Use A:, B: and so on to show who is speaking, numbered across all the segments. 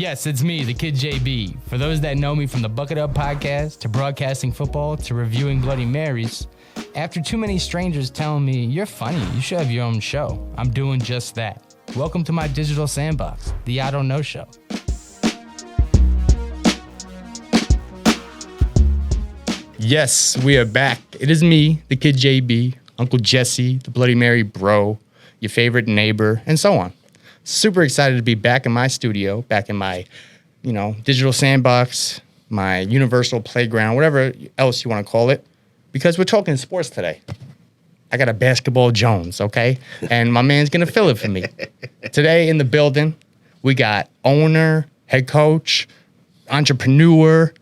A: Yes, it's me, the Kid JB. For those that know me from the Bucket Up podcast to broadcasting football to reviewing Bloody Marys, after too many strangers telling me, you're funny, you should have your own show, I'm doing just that. Welcome to my digital sandbox, the I Don't Know Show. Yes, we are back. It is me, the Kid JB, Uncle Jesse, the Bloody Mary bro, your favorite neighbor, and so on. Super excited to be back in my studio, back in my, digital sandbox, my universal playground, whatever else you want to call it, because we're talking sports today. I got a basketball Jones, okay? And my man's going to fill it for me. Today in the building, we got owner, head coach, entrepreneur,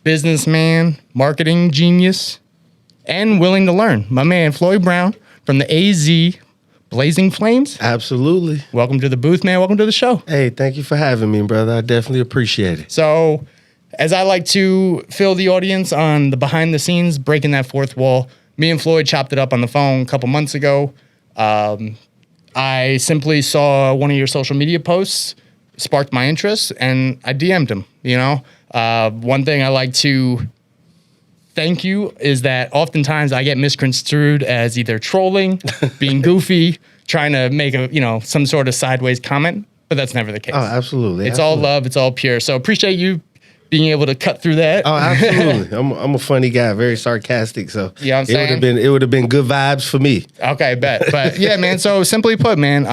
A: businessman, marketing genius, and willing to learn. My man, Floyd Brown from the AZ Blazing Flames.
B: Absolutely.
A: Welcome to the booth, man. Welcome to the show.
B: Hey, thank you for having me, brother. I definitely appreciate it.
A: So, as I like to fill the audience on the behind the scenes, breaking that fourth wall, me and Floyd chopped it up on the phone a couple months ago. I simply saw one of your social media posts, sparked my interest, and I DM'd him, One thing I like to thank you is that oftentimes I get misconstrued as either trolling, being goofy, trying to make some sort of sideways comment, but that's never the case.
B: Oh, absolutely.
A: It's all love. It's all pure. So appreciate you being able to cut through that.
B: Oh, absolutely. I'm a funny guy, very sarcastic. So
A: yeah,
B: it would have been good vibes for me.
A: Okay, bet. But yeah, man. So simply put, man,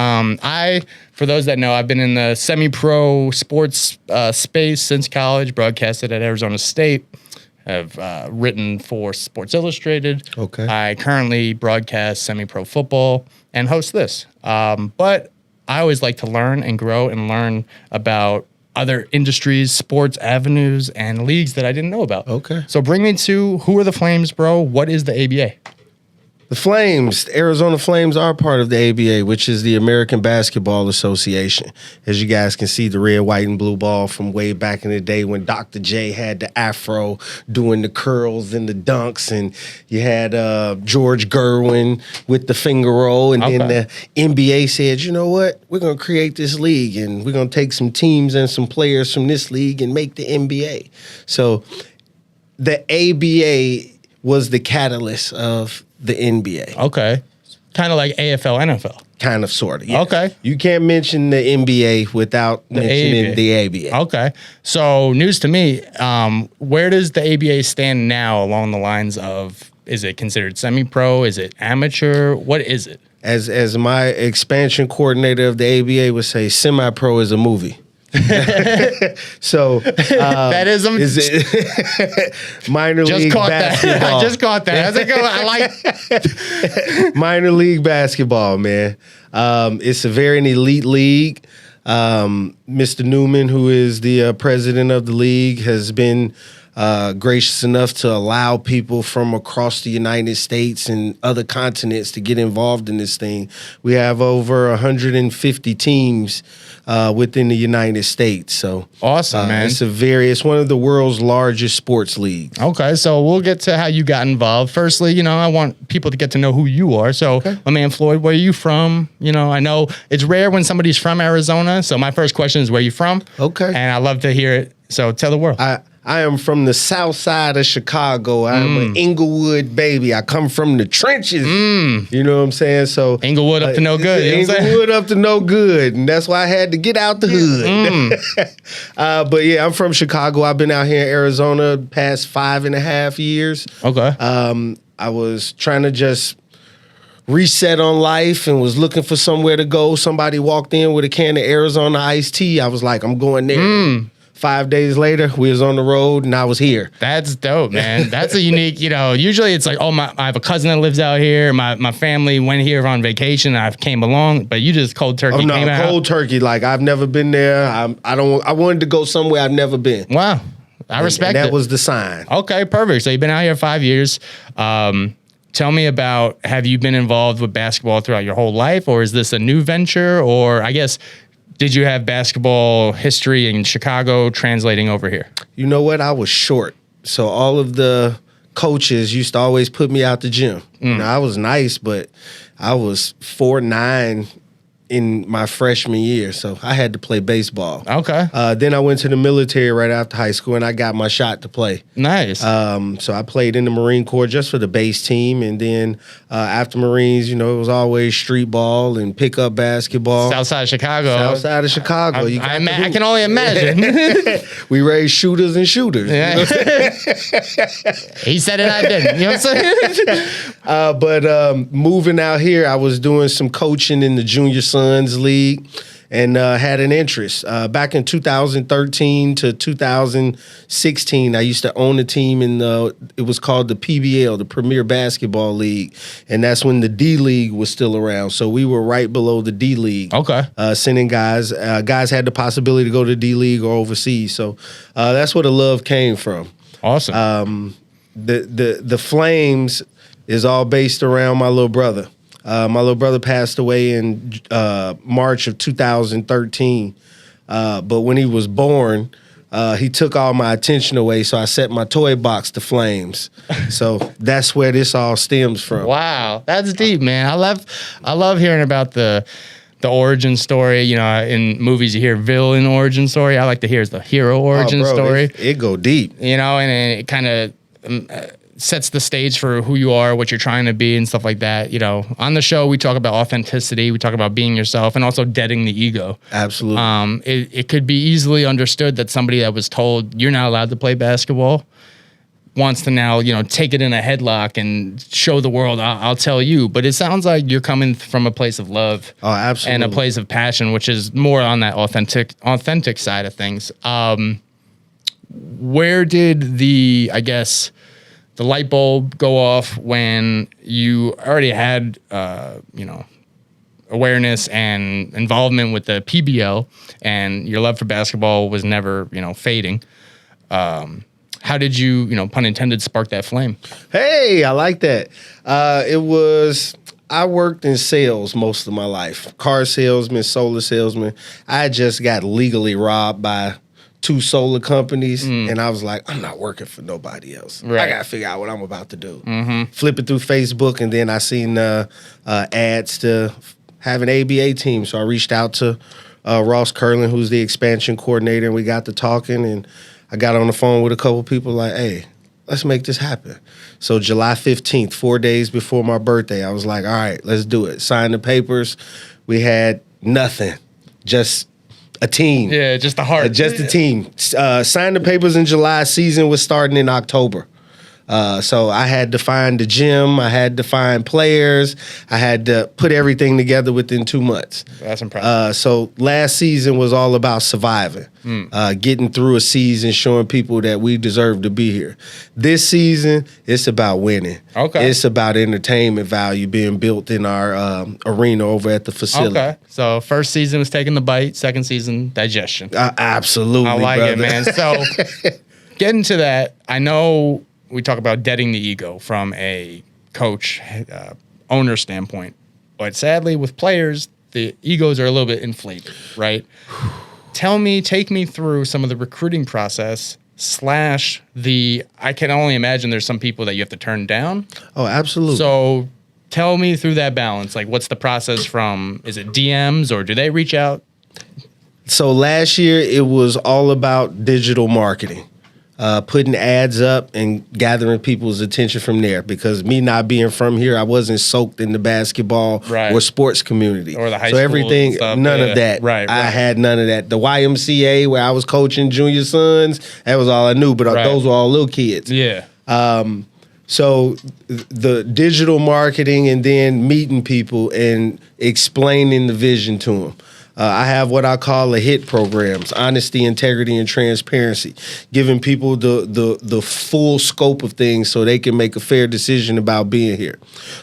A: for those that know, I've been in the semi-pro sports space since college. Broadcasted at Arizona State. Have written for Sports Illustrated.
B: Okay.
A: I currently broadcast semi-pro football and host this. But I always like to learn and grow and learn about other industries, sports avenues, and leagues that I didn't know about.
B: Okay.
A: So bring me to, who are the Flames, bro? What is the ABA?
B: The Flames, the Arizona Flames are part of the ABA, which is the American Basketball Association. As you guys can see, the red, white, and blue ball from way back in the day when Dr. J had the afro doing the curls and the dunks, and you had George Gerwin with the finger roll, and then the NBA said, you know what, we're going to create this league, and we're going to take some teams and some players from this league and make the NBA. So the ABA was the catalyst of the NBA.
A: Okay. Kind of like AFL, NFL.
B: Kind of, sort of, yes.
A: Okay.
B: You can't mention the NBA without mentioning the ABA.
A: Okay. So, news to me, where does the ABA stand now along the lines of, is it considered semi-pro? Is it amateur? What is it?
B: As my expansion coordinator of the ABA would say, semi-pro is a movie. So
A: that is
B: minor league basketball.
A: I just caught that. I like
B: minor league basketball, man. It's a very elite league. Mr. Newman, who is the president of the league, has been gracious enough to allow people from across the United States and other continents to get involved in this thing. We have over 150 teams within the United States. So
A: awesome, man.
B: It's one of the world's largest sports leagues.
A: Okay, so we'll get to how you got involved. Firstly, I want people to get to know who you are. So, my man Floyd, where are you from? I know it's rare when somebody's from Arizona. So my first question is, where you from?
B: Okay.
A: And I love to hear it. So tell the world.
B: I am from the south side of Chicago. I'm an Inglewood baby. I come from the trenches. You know what I'm saying? So
A: Inglewood up to no good.
B: Inglewood up to no good. And that's why I had to get out the hood. But yeah, I'm from Chicago. I've been out here in Arizona past 5.5 years.
A: Okay.
B: I was trying to just reset on life and was looking for somewhere to go. Somebody walked in with a can of Arizona iced tea. I was like, I'm going there. 5 days later, we was on the road and I was here.
A: That's dope, man. That's a unique, usually it's like, I have a cousin that lives out here. My family went here on vacation and I came along, but you just cold turkey came out.
B: Cold turkey. Like, I've never been there. I wanted to go somewhere I've never been.
A: Wow. I respect it.
B: That was the sign.
A: Okay, perfect. So you've been out here 5 years. Tell me about, have you been involved with basketball throughout your whole life, or is this a new venture? Or I guess, did you have basketball history in Chicago translating over here?
B: You know what? I was short. So all of the coaches used to always put me out the gym. I was nice, but I was 4'9", in my freshman year, so I had to play baseball.
A: Okay.
B: Then I went to the military right after high school, and I got my shot to play.
A: Nice.
B: So I played in the Marine Corps just for the base team, and then after Marines, it was always street ball and pickup basketball.
A: Southside of Chicago.
B: Southside of Chicago.
A: I can only imagine.
B: We raised shooters and shooters.
A: Yeah. He said it, I didn't. You know what I'm saying?
B: But moving out here, I was doing some coaching in the Junior Sons League and had an interest. Back in 2013 to 2016, I used to own a team it was called the PBL, the Premier Basketball League. And that's when the D League was still around. So we were right below the D League.
A: Okay.
B: Sending guys. Guys had the possibility to go to D League or overseas. So that's where the love came from.
A: Awesome.
B: The Flames is all based around my little brother. My little brother passed away in March of 2013. But when he was born, he took all my attention away, so I set my toy box to Flames. So that's where this all stems from.
A: Wow, that's deep, man. I love hearing about the origin story. In movies you hear villain origin story. I like to hear the hero origin story.
B: It go deep.
A: And it kind of sets the stage for who you are, what you're trying to be, and stuff like that. On the show, we talk about authenticity. We talk about being yourself and also deading the ego.
B: Absolutely.
A: It could be easily understood that somebody that was told you're not allowed to play basketball wants to now, take it in a headlock and show the world, I'll tell you. But it sounds like you're coming from a place of love.
B: Oh, absolutely.
A: And a place of passion, which is more on that authentic side of things. Where did the light bulb go off when you already had, awareness and involvement with the PBL, and your love for basketball was never, fading? How did you, pun intended, spark that flame?
B: Hey, I like that. I worked in sales most of my life. Car salesman, solar salesman. I just got legally robbed by 2 solar companies, and I was like, I'm not working for nobody else.
A: Right.
B: I got to figure out what I'm about to do. Flipping through Facebook, and then I seen ads to have an ABA team. So I reached out to Ross Curlin, who's the expansion coordinator, and we got to talking, and I got on the phone with a couple people like, hey, let's make this happen. So July 15th, 4 days before my birthday, I was like, all right, let's do it. Signed the papers. We had nothing, just a team.
A: Yeah, just a heart.
B: Just a team. Signed the papers in July. Season was starting in October. So I had to find the gym. I had to find players. I had to put everything together within 2 months.
A: That's impressive.
B: So last season was all about surviving, getting through a season, showing people that we deserve to be here. This season, it's about winning.
A: Okay.
B: It's about entertainment value being built in our arena over at the facility.
A: Okay. So first season was taking the bite. Second season, digestion.
B: Absolutely,
A: I like
B: brother.
A: it, man. So getting to that, I know we talk about deading the ego from a coach, owner standpoint. But sadly, with players, the egos are a little bit inflated, right? Take me through some of the recruiting process / I can only imagine there's some people that you have to turn down.
B: Oh, absolutely.
A: So tell me through that balance. Like, what's the process from, is it DMs or do they reach out?
B: So last year, it was all about digital marketing. Putting ads up and gathering people's attention from there, because me not being from here, I wasn't soaked in the basketball or sports community.
A: Or the high
B: so
A: school
B: everything,
A: stuff.
B: none of that.
A: Right.
B: I had none of that. The YMCA where I was coaching Junior Sons, that was all I knew, but those were all little kids.
A: Yeah.
B: So the digital marketing and then meeting people and explaining the vision to them. I have what I call a HIT programs: honesty, integrity, and transparency, giving people the full scope of things so they can make a fair decision about being here.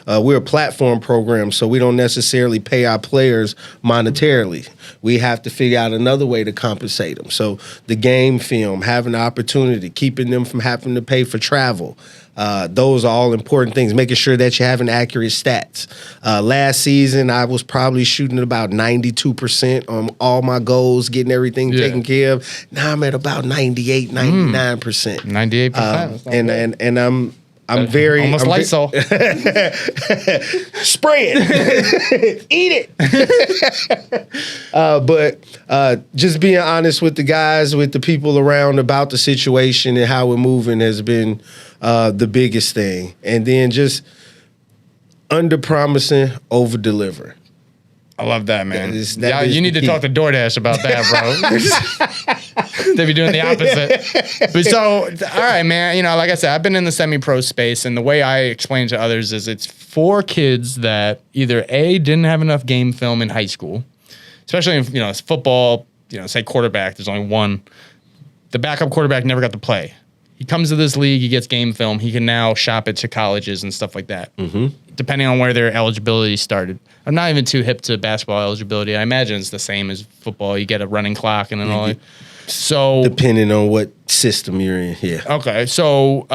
B: We're a platform program, so we don't necessarily pay our players monetarily. We have to figure out another way to compensate them. So the game film, having the opportunity, keeping them from having to pay for travel. Those are all important things, making sure that you're having accurate stats. Last season, I was probably shooting at about 92% on all my goals, getting everything taken care of. Now I'm at about 98, 99%.
A: 98%.
B: And I'm very
A: almost Lysol.
B: Spray it, eat it. But just being honest with the guys, with the people around about the situation and how we're moving has been the biggest thing. And then just under promising, over delivering.
A: I love that, man.
B: That
A: you need to talk to DoorDash about that, bro. They be doing the opposite. But so, all right, man. You know, like I said, I've been in the semi-pro space, and the way I explain to others is it's for kids that either A, didn't have enough game film in high school, especially if, you know, it's football, you know, say quarterback, there's only one. The backup quarterback never got to play. He comes to this league, he gets game film, he can now shop it to colleges and stuff like that. Mm-hmm. Depending on where their eligibility started. I'm not even too hip to basketball eligibility. I imagine it's the same as football. You get a running clock and all that. So
B: depending on what system you're in, yeah.
A: Okay, so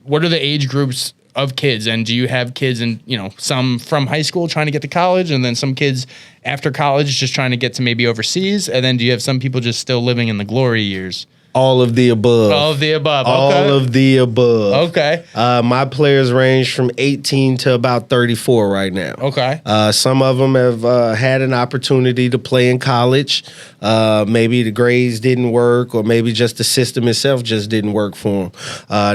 A: what are the age groups of kids? And do you have kids in, you know, some from high school trying to get to college, and then some kids after college just trying to get to maybe overseas? And then do you have some people just still living in the glory years?
B: All of the above.
A: All of the above. Okay.
B: All of the above.
A: Okay.
B: My players range from 18 to about 34 right now.
A: Okay.
B: Some of them have had an opportunity to play in college. Maybe the grades didn't work, or maybe just the system itself just didn't work for them.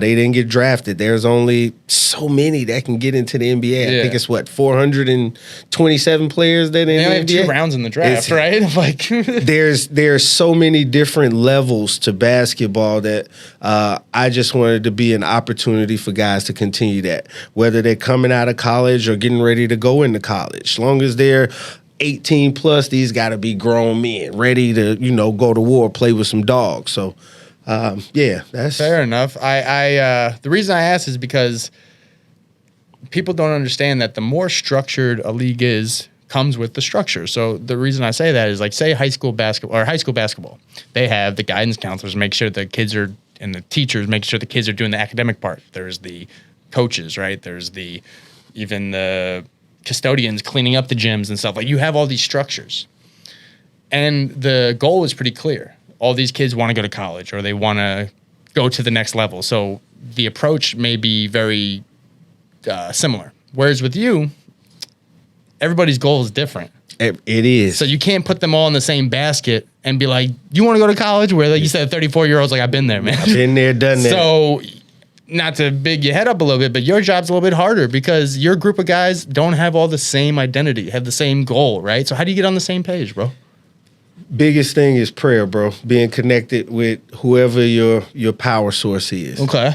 B: They didn't get drafted. There's only so many that can get into the NBA. I think it's 427 players that in the NBA.
A: They only have 2 rounds in the draft, right? Like
B: there's so many different levels to basketball that I just wanted to be an opportunity for guys to continue that, whether they're coming out of college or getting ready to go into college. As long as they're 18 plus, these got to be grown men ready to, you know, go to war, play with some dogs. So yeah, that's
A: fair enough. I the reason I ask is because people don't understand that the more structured a league is, comes with the structure. So the reason I say that is, like, say high school basketball, they have the guidance counselors make sure the kids are, and the teachers make sure the kids are doing the academic part. There's the coaches, right? There's even the custodians cleaning up the gyms and stuff. Like, you have all these structures. And the goal is pretty clear. All these kids want to go to college, or they want to go to the next level. So the approach may be very similar. Whereas with you, everybody's goal is different.
B: It is.
A: So you can't put them all in the same basket and be like, you want to go to college? Where, like you said, 34-year-olds, like, I've been there, man.
B: I've been there, done that.
A: So not to big your head up a little bit, but your job's a little bit harder because your group of guys don't have all the same identity, have the same goal, right? So how do you get on the same page, bro?
B: Biggest thing is prayer, bro. Being connected with whoever your power source is.
A: Okay.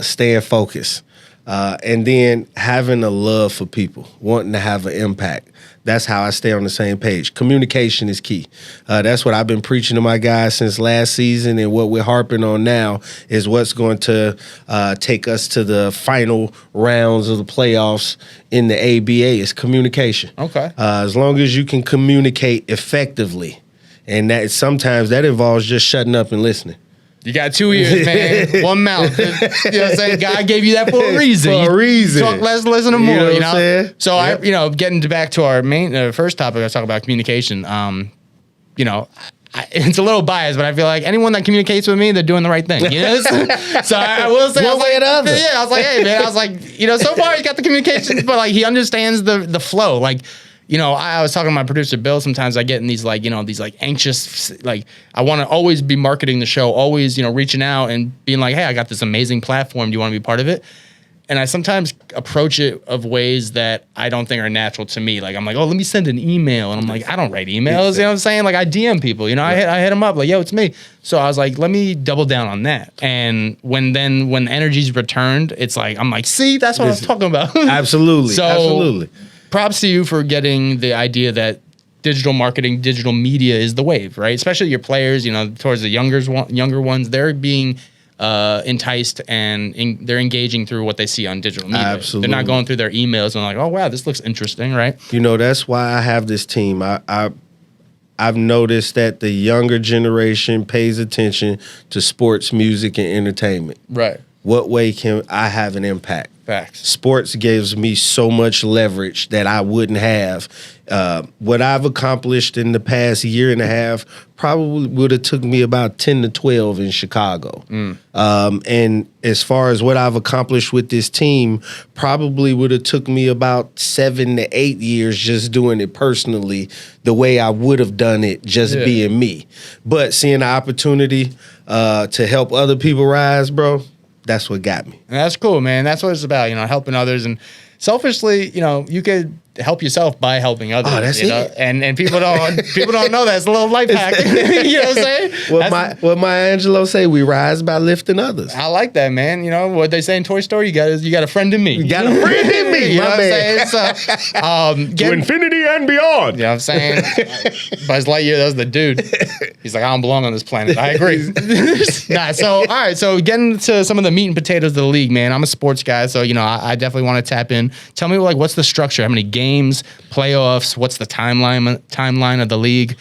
B: Staying focused. And then having a love for people, wanting to have an impact. That's how I stay on the same page. Communication is key. That's what I've been preaching to my guys since last season, and what we're harping on now is what's going to take us to the final rounds of the playoffs in the ABA is communication.
A: Okay.
B: As long as you can communicate effectively, and that sometimes that involves just shutting up and listening.
A: You got 2 ears, man. One mouth. You know what I'm saying? God gave you that for a reason.
B: For a reason.
A: Talk less, listen to more.
B: You know
A: You
B: what
A: know.
B: I'm saying?
A: So
B: Yep.
A: Getting back to our main first topic, I was talking about communication. It's a little biased, but I feel like anyone that communicates with me, they're doing the right thing. You know? So I will say,
B: One way or the other.
A: Yeah, I was like, hey, man. I was like, so far he got the communication, but like he understands the flow. Like, I was talking to my producer, Bill. Sometimes I get in these anxious, I want to always be marketing the show, always, reaching out and being like, hey, I got this amazing platform. Do you want to be part of it? And I sometimes approach it of ways that I don't think are natural to me. Like, I'm like, oh, let me send an email. And I'm like, I don't write emails. You know what I'm saying? Like, I DM people, I hit them up like, yo, it's me. So I was like, let me double down on that. And when energy's returned, it's like, I'm like, see, that's what I was talking about.
B: Absolutely.
A: So,
B: absolutely.
A: Props to you for getting the idea that digital marketing, digital media is the wave, right? Especially your players, towards the younger ones, they're being enticed and they're engaging through what they see on digital media.
B: Absolutely.
A: They're not going through their emails and like, oh, wow, this looks interesting, right?
B: That's why I have this team. I've noticed that the younger generation pays attention to sports, music, and entertainment.
A: Right.
B: What way can I have an impact?
A: Facts.
B: Sports gives me so much leverage that I wouldn't have. What I've accomplished in the past year and a half probably would have took me about 10 to 12 in Chicago. And as far as what I've accomplished with this team, probably would have took me about 7 to 8 years just doing it personally the way I would have done it just being me. But seeing the opportunity to help other people rise, bro, that's what got me.
A: And that's cool, man. That's what it's about, helping others. And selfishly, you could help yourself by helping others.
B: Oh, that's it.
A: And people don't know that. It's a little life hack. You know what I'm saying?
B: What Maya Angelou say, we rise by lifting others.
A: I like that, man. What they say in Toy Story, you got a friend in me.
B: You got a friend in me,
A: you know
B: my
A: what
B: man.
A: I'm saying? So,
B: To infinity and beyond.
A: You know what I'm saying? Buzz Lightyear, that was the dude. He's like, I don't belong on this planet. I agree. All right. So getting to some of the meat and potatoes of the league, man. I'm a sports guy, so I definitely want to tap in. Tell me, what's the structure? How many games, playoffs? What's the timeline of the league?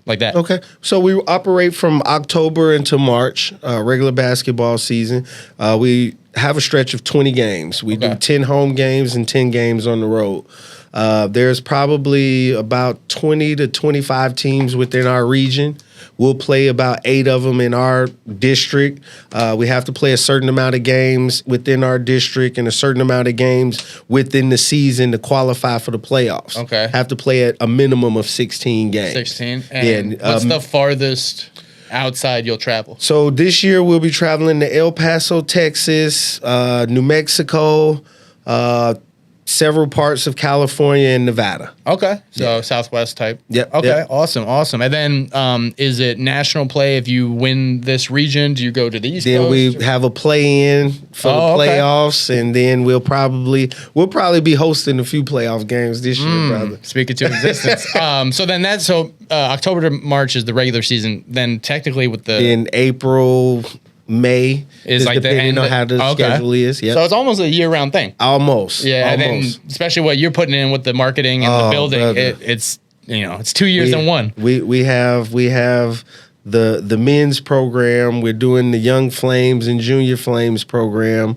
A: Like that.
B: Okay. So we operate from October into March, regular basketball season. We have a stretch of 20 games. We do 10 home games and 10 games on the road. There's probably about 20 to 25 teams within our region. We'll play about 8 of them in our district. We have to play a certain amount of games within our district and a certain amount of games within the season to qualify for the playoffs.
A: Okay.
B: Have to play at a minimum of 16 games.
A: 16. And what's the farthest outside you'll travel?
B: So this year we'll be traveling to El Paso, Texas, New Mexico, several parts of California and Nevada.
A: Okay. So Southwest type.
B: Yep.
A: Okay.
B: Yep.
A: Awesome. And then is it national play if you win this region? Do you go to the East
B: Then
A: Coast?
B: we have a play-in for the playoffs, and then we'll probably be hosting a few playoff games this year, brother.
A: Speak it to existence. So October to March is the regular season. Then technically with the
B: In April, May
A: is like the
B: depending
A: end
B: on how the schedule is. Yeah.
A: So it's almost a year-round thing.
B: Almost.
A: Yeah,
B: Almost.
A: and then especially what you're putting in with the marketing and the building, it's 2 years in one.
B: We have the men's program. We're doing the Young Flames and Junior Flames program,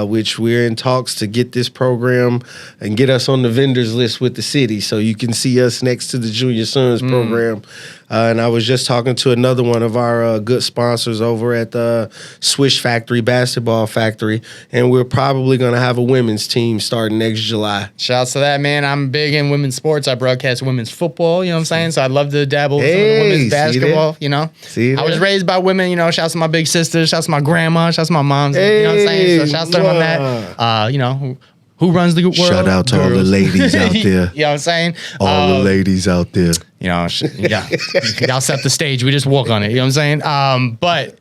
B: which we're in talks to get this program and get us on the vendors list with the city, so you can see us next to the Junior Sons program. And I was just talking to another one of our good sponsors over at the Swish Factory, Basketball Factory, and we're probably going to have a women's team starting next July.
A: Shouts to that, man. I'm big in women's sports. I broadcast women's football, you know what I'm saying? So I'd love to dabble in some of the women's basketball,
B: See
A: I was raised by women, shouts to my big sister, shouts to my grandma, shouts to my mom,
B: Hey,
A: you know what I'm saying? So shouts to them on that. Who runs the world?
B: Shout out to all the ladies out there.
A: You know what I'm saying?
B: All the ladies out there.
A: Y'all set the stage. We just walk on it. You know what I'm saying? But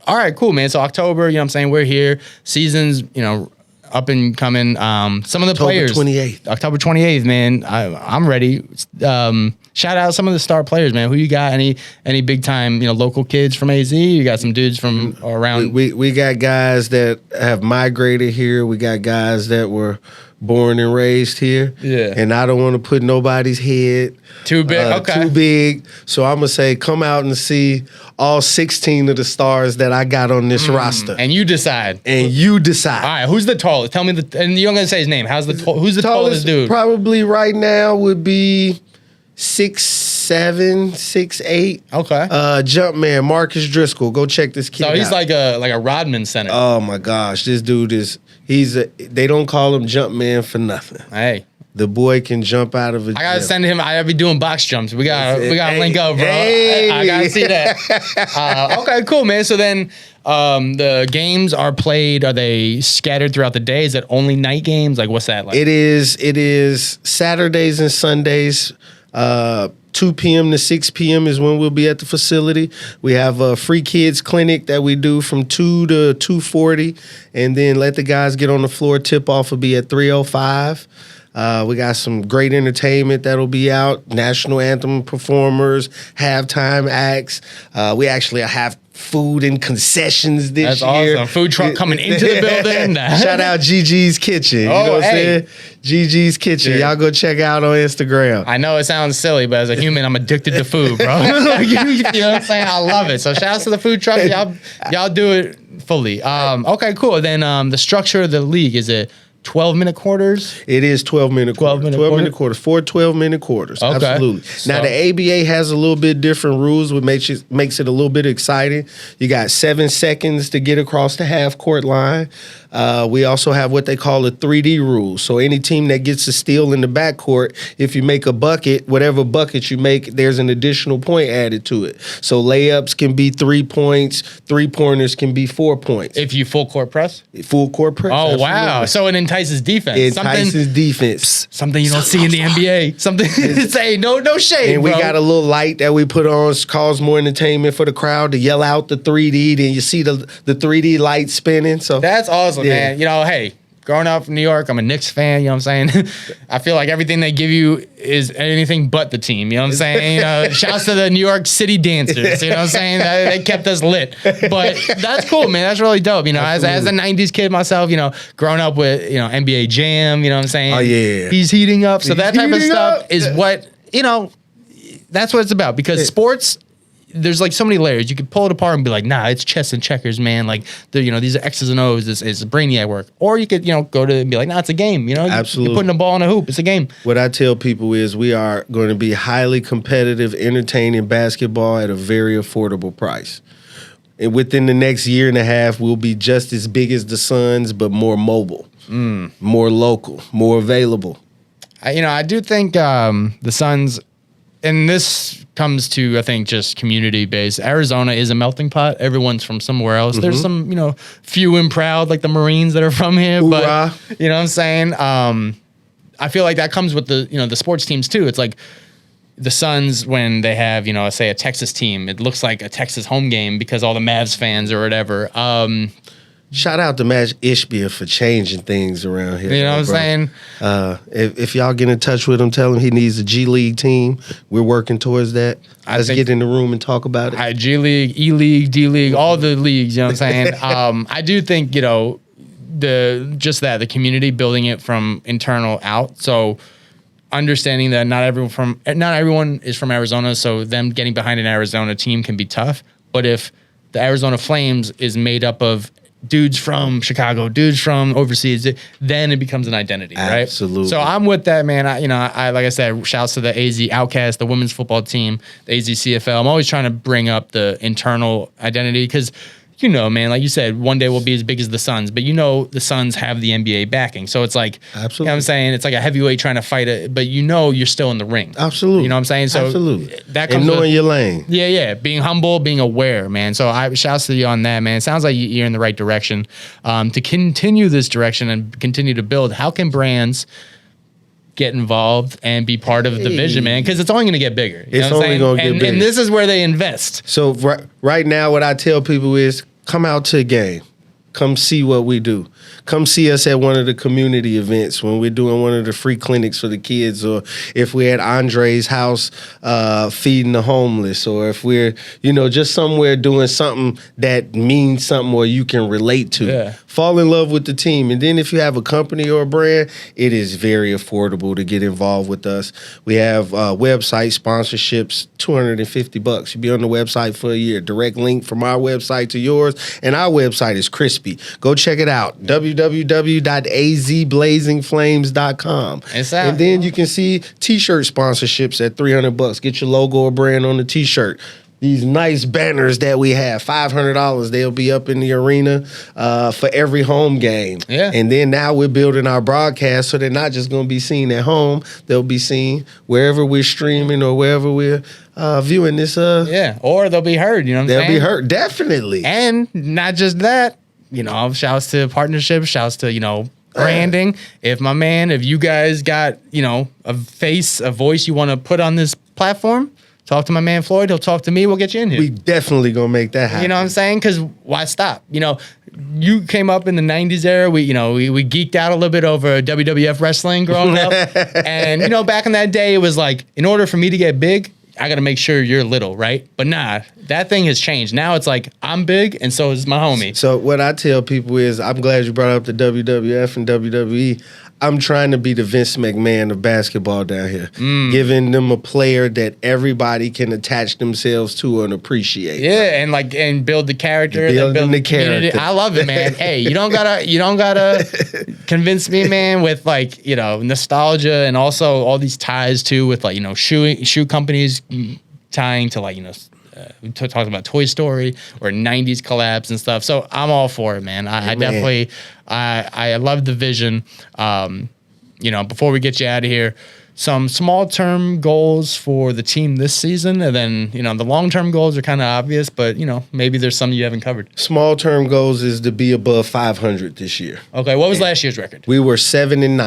A: all right, cool, man. So October, you know what I'm saying? We're here. Season's, up and coming. Some of the players. October 28th, man. I'm ready. Shout out some of the star players, man. Who you got? Any big time, local kids from AZ? You got some dudes from around.
B: We got guys that have migrated here. We got guys that were born and raised here.
A: Yeah.
B: And I don't want to put nobody's head
A: too big.
B: Too big. So I'm gonna say, come out and see all 16 of the stars that I got on this roster.
A: And you decide.
B: All
A: right, who's the tallest? Tell me and you're gonna say his name. Who's the tallest dude?
B: Probably right now would be 6'7", 6'8".
A: Okay.
B: Jumpman, Marcus Driscoll. Go check this kid out.
A: So he's like a Rodman center.
B: Oh my gosh, this dude they don't call him Jumpman for nothing.
A: Hey.
B: The boy can jump out of a
A: I gotta send him. I be doing box jumps. We gotta link up, bro.
B: Hey.
A: I gotta see that. Okay, cool, man. So then, the games are played. Are they scattered throughout the day? Is it only night games? Like, what's that like?
B: It is Saturdays and Sundays. 2 p.m. to 6 p.m. is when we'll be at the facility. We have a free kids clinic that we do from 2 to 2:40, and then let the guys get on the floor. Tip off will be at 3:05. We got some great entertainment that'll be out. National anthem performers, halftime acts. We actually have food and concessions this year.
A: Awesome. Food truck coming into the building.
B: Shout out Gigi's Kitchen. You know what I'm saying? Gigi's Kitchen.
A: Dude.
B: Y'all go check out on Instagram.
A: I know it sounds silly, but as a human, I'm addicted to food, bro. You know what I'm saying? I love it. So shout out to the food truck. Y'all do it fully. Okay, cool. Then the structure of the league, is it 12-minute quarters?
B: It is 12-minute quarters. 12-minute quarters. 4 12-minute quarters. Okay. Absolutely. Now, the ABA has a little bit different rules, which makes it a little bit exciting. You got 7 seconds to get across the half-court line. We also have what they call a 3D rule. So any team that gets a steal in the backcourt, if you make a bucket, whatever bucket you make, there's an additional point added to it. So layups can be 3 points. 3-pointers can be 4 points.
A: If you full court press?
B: Full court press.
A: Oh,
B: absolutely.
A: Wow. So it entices defense.
B: It entices defense.
A: Something you don't see in the NBA. Something say no shade.
B: And we got a little light that we put on, cause more entertainment for the crowd to yell out the 3D. Then you see the 3D light spinning. So
A: that's awesome, man. You know, hey, growing up in New York, I'm a Knicks fan. You know what I'm saying? I feel like everything they give you is anything but the team. You know what I'm saying? You know, shouts to the New York City dancers. You know what I'm saying? They kept us lit. But that's cool, man. That's really dope. You know, as a 90s kid myself, you know, growing up with, you know, NBA Jam, you know what I'm saying?
B: Oh, yeah.
A: He's heating up. So that type of stuff is what, you know, that's what it's about. Because sports, there's like so many layers. You could pull it apart and be like, nah, it's chess and checkers, man. Like, you know, these are X's and O's. This is brainiac work. Or you could, you know, go to and be like, nah, it's a game. You know,
B: absolutely.
A: You're putting a ball in a hoop. It's a game.
B: What I tell people is we are going to be highly competitive, entertaining basketball at a very affordable price. And within the next year and a half, we'll be just as big as the Suns, but more mobile, more local, more available.
A: I do think the Suns, and this comes to, I think, just community-based. Arizona is a melting pot. Everyone's from somewhere else. There's some, you know, few and proud, like the Marines that are from here.
B: Hoorah.
A: But, you know what I'm saying? I feel like that comes with the, you know, the sports teams, too. It's like the Suns, when they have, you know, say a Texas team, it looks like a Texas home game because all the Mavs fans or whatever.
B: Shout out to Matt Ishbia for changing things around here.
A: You know what I'm
B: saying? If y'all get in touch with him, tell him he needs a G League team. We're working towards that. Let's get in the room and talk about it.
A: G League, E League, D League, all the leagues. You know what I'm saying? I do think, you know, the community, building it from internal out. So understanding that not everyone is from Arizona, so them getting behind an Arizona team can be tough. But if the Arizona Flames is made up of dudes from Chicago, dudes from overseas, then it becomes an identity, right?
B: Absolutely.
A: So I'm with that, man. I like I said, shouts to the AZ Outcast, the women's football team, the AZ CFL. I'm always trying to bring up the internal identity because, you know, man, like you said, one day we'll be as big as the Suns, but you know the Suns have the NBA backing. So it's like,
B: absolutely.
A: You know what I'm saying? It's like a heavyweight trying to fight it, but you know you're still in the ring.
B: Absolutely.
A: You know what I'm saying? So
B: absolutely.
A: That comes
B: and knowing your lane.
A: Yeah. Being humble, being aware, man. So shouts to you on that, man. It sounds like you're in the right direction. To continue this direction and continue to build, how can brands get involved and be part of the vision, man? Because it's only going to get bigger.
B: It's only going to get bigger.
A: And this is where they invest.
B: So right now, what I tell people is come out to a game. Come see what we do. Come see us at one of the community events when we're doing one of the free clinics for the kids, or if we're at Andre's house feeding the homeless, or if we're, you know, just somewhere doing something that means something or you can relate to.
A: Yeah.
B: Fall in love with the team. And then if you have a company or a brand, it is very affordable to get involved with us. We have website sponsorships, $250. You be on the website for a year. Direct link from our website to yours. And our website is crispy. Go check it out. www.azblazingflames.com. And then you can see t-shirt sponsorships at $300. Get your logo or brand on the t-shirt. These nice banners that we have, $500. They'll be up in the arena for every home game.
A: Yeah.
B: And then now we're building our broadcast so they're not just going to be seen at home. They'll be seen wherever we're streaming or wherever we're viewing this.
A: Yeah, or they'll be heard, you know what I'm saying?
B: They'll be heard, definitely.
A: And not just that, you know, shouts to partnerships, shouts to, you know, branding. If you guys got, you know, a voice you want to put on this platform, talk to my man Floyd. He'll talk to me. We'll get you in here.
B: We definitely gonna make that happen.
A: You know what I'm saying? Because why stop? You know, you came up in the 90s era. We geeked out a little bit over WWF wrestling growing up. And, back in that day, it was like, in order for me to get big, I got to make sure you're little, right? But nah, that thing has changed. Now it's like, I'm big, and so is my homie.
B: So what I tell people is, I'm glad you brought up the WWF and WWE. I'm trying to be the Vince McMahon of basketball down here, giving them a player that everybody can attach themselves to and appreciate.
A: Yeah, and build the character,
B: build the character.
A: I love it, man. Hey, you don't gotta convince me, man, with like nostalgia and also all these ties too with like shoe companies tying to like we talked about Toy Story or 90s collabs and stuff. So I'm all for it, man. I definitely, I love the vision. Before we get you out of here, some small-term goals for the team this season. And then, the long-term goals are kind of obvious, but, maybe there's some you haven't covered.
B: Small-term goals is to be above 500 this year.
A: Okay, what was last year's record?
B: We were 7-9.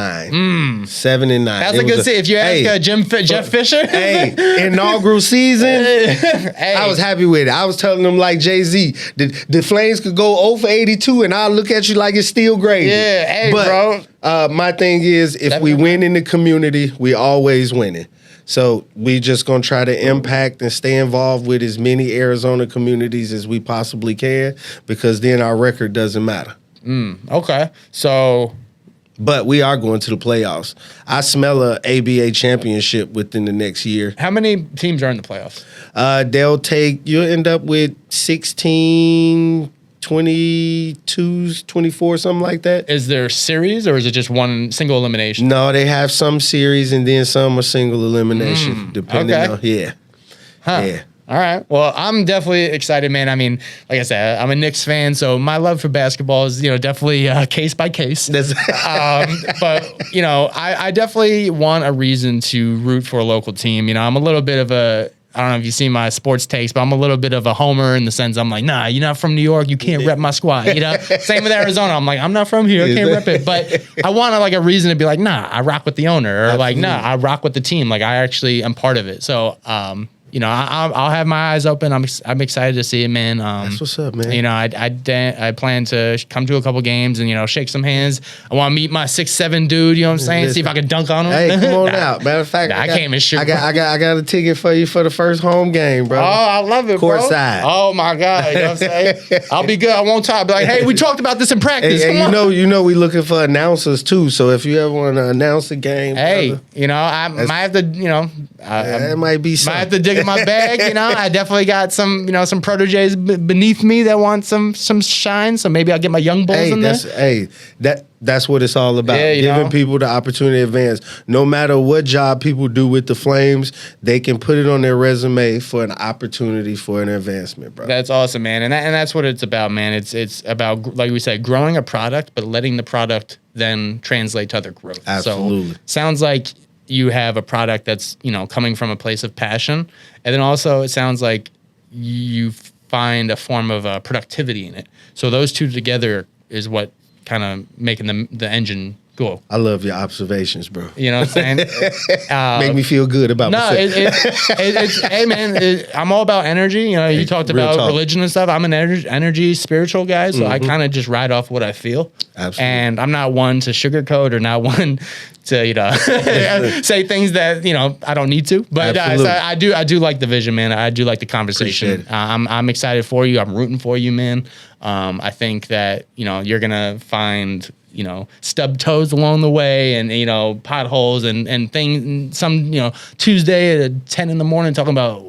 B: 7-9.
A: That's a good If you ask Jeff Fisher.
B: Inaugural season, I was happy with it. I was telling them like Jay-Z, the Flames could go 0 for 82 and I'll look at you like it's still gravy.
A: Yeah, bro.
B: My thing is, if we win in the community, we always winning. So we just going to try to impact and stay involved with as many Arizona communities as we possibly can, because then our record doesn't matter.
A: Okay. So...
B: But we are going to the playoffs. I smell a ABA championship within the next year.
A: How many teams are in the playoffs?
B: You'll end up with 16... 22s, 24, something like that.
A: Is there a series or is it just one single elimination?
B: No, they have some series and then some are single elimination, depending on, yeah.
A: All right. Well, I'm definitely excited, man. I mean, like I said, I'm a Knicks fan, so my love for basketball is, definitely case by case. But, I definitely want a reason to root for a local team. I'm a little bit of I don't know if you see my sports takes, but I'm a little bit of a homer in the sense I'm like, nah, you're not from New York. You can't rep my squad. Same with Arizona. I'm like, I'm not from here. I can't rep it. But I want a reason to be like, nah, I rock with the owner, or
B: Absolutely.
A: like, nah, I rock with the team. Like I actually am part of it. So, I'll have my eyes open. I'm excited to see it, man.
B: That's what's up, man.
A: I plan to come to a couple games and shake some hands. I want to meet my 6'7" dude. You know what I'm saying? See if I can dunk on him.
B: Hey, come on out. Matter of fact,
A: I can't even shoot.
B: I got a ticket for you for the first home game, bro.
A: Oh, I love it,
B: Courtside.
A: Bro. Oh my God, you know what I'm saying? I'll be good. I won't talk. Be like, hey, we talked about this in practice.
B: Hey, we looking for announcers too. So if you ever want to announce a game,
A: hey, brother, I might have to,
B: it might be something.
A: Might have to dig in my bag. I definitely got some proteges beneath me that want some shine. So maybe I'll get my young bulls in there.
B: That's what it's all about.
A: Yeah,
B: giving people the opportunity to advance. No matter what job people do with the Flames, they can put it on their resume for an opportunity for an advancement, bro.
A: That's awesome, man. And that's what it's about, man. It's about, like we said, growing a product, but letting the product then translate to other growth.
B: Absolutely.
A: So sounds like you have a product that's, coming from a place of passion. And then also it sounds like you find a form of productivity in it. So those two together is what kind of making the engine go.
B: I love your observations, bro.
A: You know what I'm saying?
B: Make me feel good about myself.
A: Hey, man, I'm all about energy. You talked about religion and stuff. I'm an energy, spiritual guy, so I kind of just ride off what I feel.
B: Absolutely.
A: And I'm not one to sugarcoat or not one to say things that I don't need to. But so I do like the vision, man. I do like the conversation. I'm excited for you. I'm rooting for you, man. I think that you're gonna find stub toes along the way, and potholes and things. Some Tuesday at 10 in the morning talking about,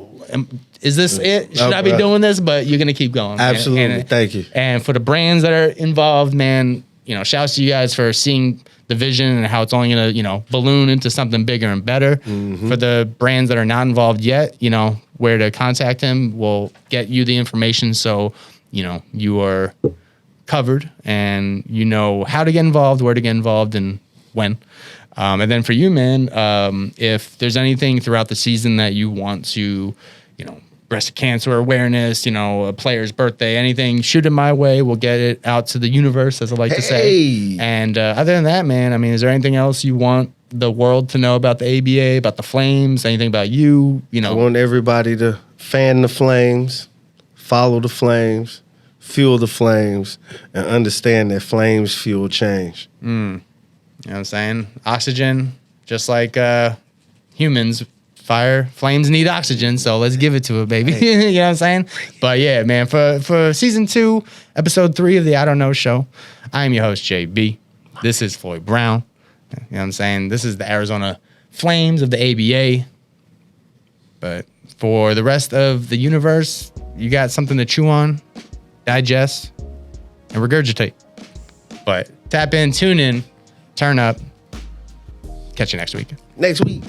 A: is this it? Should I be doing this? But you're gonna keep going.
B: Absolutely. Thank you.
A: And for the brands that are involved, man, shouts to you guys for seeing the vision and how it's only gonna balloon into something bigger and better. For the brands that are not involved yet, where to contact him, we'll get you the information so you are covered and how to get involved, where to get involved, and when. And then for you, man, if there's anything throughout the season that you want to, breast cancer awareness, a player's birthday, anything, shoot it my way. We'll get it out to the universe, as I like to say. And other than that, man, I mean, is there anything else you want the world to know about the ABA, about the Flames, anything about you?
B: I want everybody to fan the Flames, follow the Flames, fuel the flames, and understand that flames fuel change.
A: You know what I'm saying? Oxygen, just like humans, flames need oxygen, so let's give it to it, baby. You know what I'm saying? But yeah, man, for season 2, episode 3 of the I Don't Know Show, I am your host, JB. This is Floyd Brown. You know what I'm saying? This is the Arizona Flames of the ABA. But for the rest of the universe, you got something to chew on, digest, and regurgitate. But tap in, tune in, turn up. Catch you next week.
B: Next week.